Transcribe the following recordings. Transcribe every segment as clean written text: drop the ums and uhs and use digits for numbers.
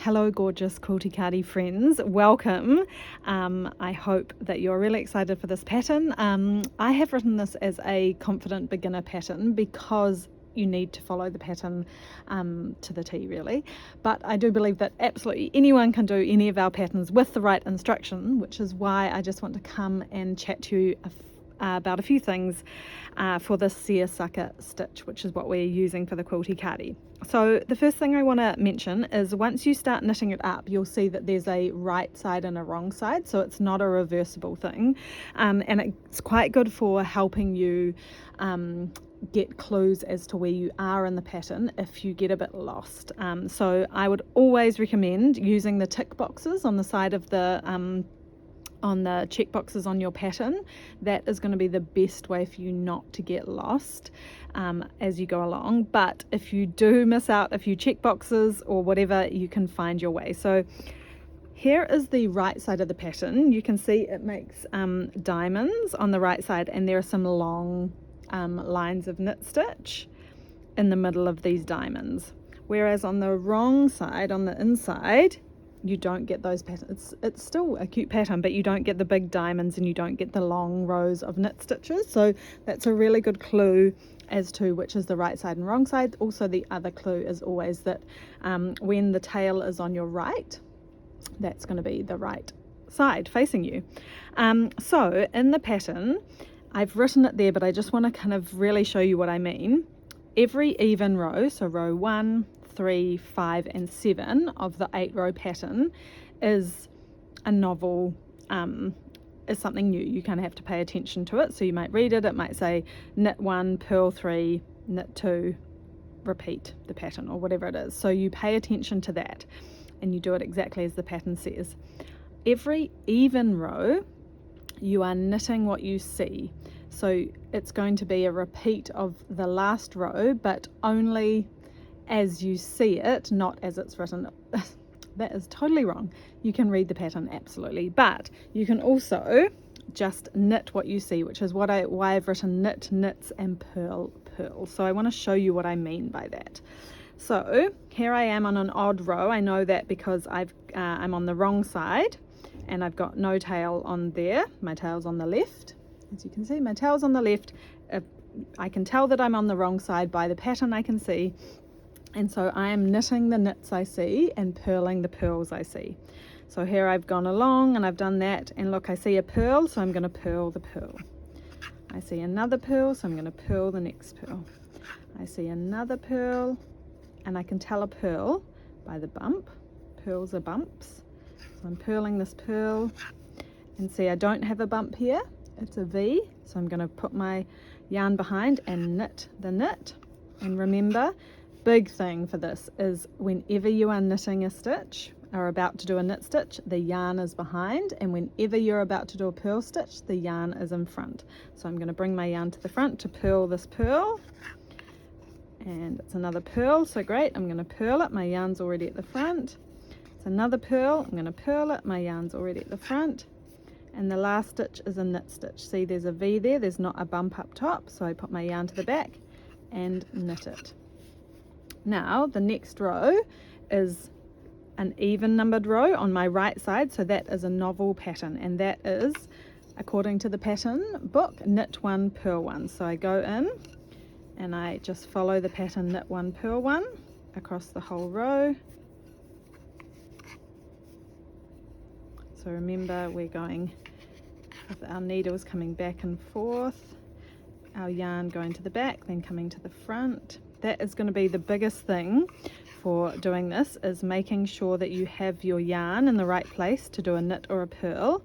Hello gorgeous Quilty Cardi friends, welcome. I hope that you're really excited for this pattern. I have written this as a confident beginner pattern because you need to follow the pattern to the T really, but I do believe that absolutely anyone can do any of our patterns with the right instruction, which is why I just want to come and chat to you about a few things for this Seersucker stitch, which is what we're using for the Quilty Cardi. So the first thing I want to mention is once you start knitting it up, you'll see that there's a right side and a wrong side, so it's not a reversible thing, and it's quite good for helping you get clues as to where you are in the pattern if you get a bit lost. So I would always recommend using the tick boxes on the side of the on the check boxes on your pattern. That is going to be the best way for you not to get lost as you go along. But if you do miss out a few check boxes or whatever, you can find your way. So here is the right side of the pattern. You can see it makes diamonds on the right side, and there are some long lines of knit stitch in the middle of these diamonds, whereas on the wrong side, on the inside, you don't get those patterns. It's still a cute pattern, but you don't get the big diamonds and you don't get the long rows of knit stitches. So that's a really good clue as to which is the right side and wrong side. Also, the other clue is always that when the tail is on your right, that's going to be the right side facing you. So in the pattern, I've written it there, but I just want to kind of really show you what I mean. Every even row, so row 1, 3, 5 and 7 of the 8-row pattern is a novel, is something new. You kind of have to pay attention to it. So you might read it, it might say knit 1, purl 3, knit 2, repeat the pattern or whatever it is. So you pay attention to that and you do it exactly as the pattern says. Every even row you are knitting what you see. So it's going to be a repeat of the last row, but only as you see it, not as it's written. That is totally wrong. You can read the pattern absolutely, but you can also just knit what you see, which is why I've written knit, knits and purl, purl. So I want to show you what I mean by that. So here I am on an odd row. I know that because I'm on the wrong side and I've got no tail on there. My tail's on the left. As you can see, my tail's on the left. I can tell that I'm on the wrong side by the pattern I can see. And so I am knitting the knits I see and purling the purls I see. So here I've gone along and I've done that, and look, I see a purl, so I'm going to purl the purl. I see another purl, so I'm going to purl the next purl. I see another purl, and I can tell a purl by the bump. Purls are bumps. So I'm purling this purl, and see I don't have a bump here, it's a V, so I'm going to put my yarn behind and knit the knit. And remember, big thing for this is whenever you are knitting a stitch or about to do a knit stitch, the yarn is behind, and whenever you're about to do a purl stitch, the yarn is in front. So I'm going to bring my yarn to the front to purl this purl, and it's another purl, so great, I'm going to purl it, my yarn's already at the front. It's another purl, I'm going to purl it, my yarn's already at the front, and the last stitch is a knit stitch. See, there's a V there, there's not a bump up top, so I put my yarn to the back and knit it. Now the next row is an even numbered row on my right side, so that is a novel pattern, and that is, according to the pattern book, knit 1, purl 1. So I go in and I just follow the pattern knit 1, purl 1 across the whole row. So remember, we're going with our needles coming back and forth, our yarn going to the back, then coming to the front. That is going to be the biggest thing for doing this, is making sure that you have your yarn in the right place to do a knit or a purl,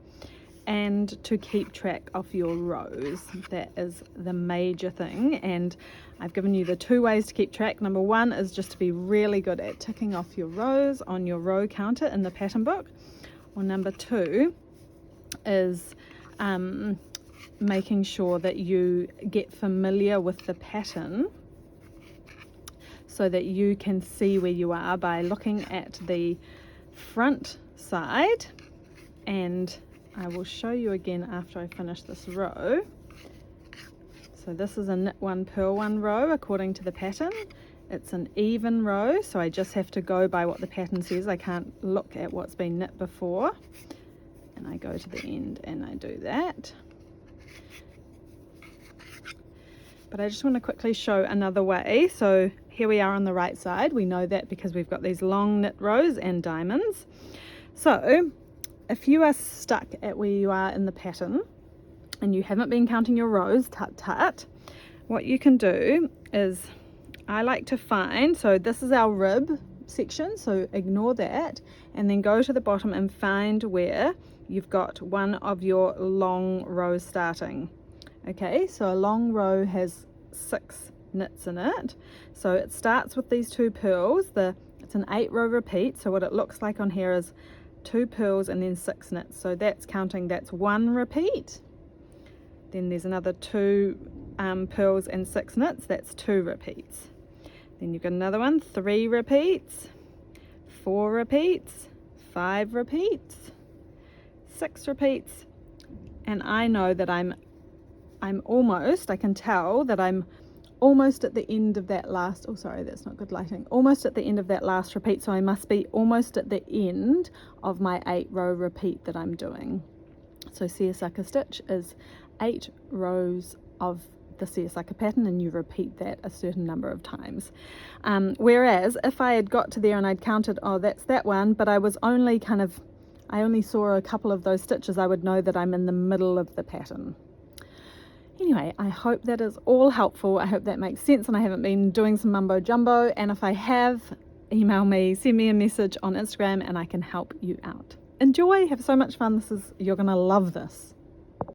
and to keep track of your rows. That is the major thing, and I've given you the 2 ways to keep track. Number 1 is just to be really good at ticking off your rows on your row counter in the pattern book, or number 2 is making sure that you get familiar with the pattern so that you can see where you are by looking at the front side. And I will show you again after I finish this row. So this is a knit 1, purl 1 row according to the pattern, It's an even row, so I just have to go by what the pattern says. I can't look at what's been knit before. And I go to the end and I do that. But I just want to quickly show another way. So here we are on the right side. We know that because we've got these long knit rows and diamonds. So if you are stuck at where you are in the pattern and you haven't been counting your rows, tut, what you can do is, I like to find, so this is our rib section, so ignore that, and then go to the bottom and find where you've got one of your long rows starting. Okay, so a long row has 6 knits in it, so it starts with these 2 purls. It's an 8 row repeat, so what it looks like on here is 2 purls and then 6 knits, so that's counting, that's 1 repeat. Then there's another 2 purls and 6 knits, that's 2 repeats. Then you've got another one, 3 repeats, 4 repeats, 5 repeats, 6 repeats, and I know that I can tell that I'm almost at the end of that last, oh sorry, that's not good lighting, almost at the end of that last repeat, so I must be almost at the end of my 8 row repeat that I'm doing. So seersucker stitch is 8 rows of the seersucker pattern, and you repeat that a certain number of times. Whereas if I had got to there and I'd counted, oh that's that one, but I only saw a couple of those stitches, I would know that I'm in the middle of the pattern. Anyway, I hope that is all helpful. I hope that makes sense and I haven't been doing some mumbo jumbo, and if I have, email me, send me a message on Instagram and I can help you out. Enjoy, have so much fun. You're gonna love this.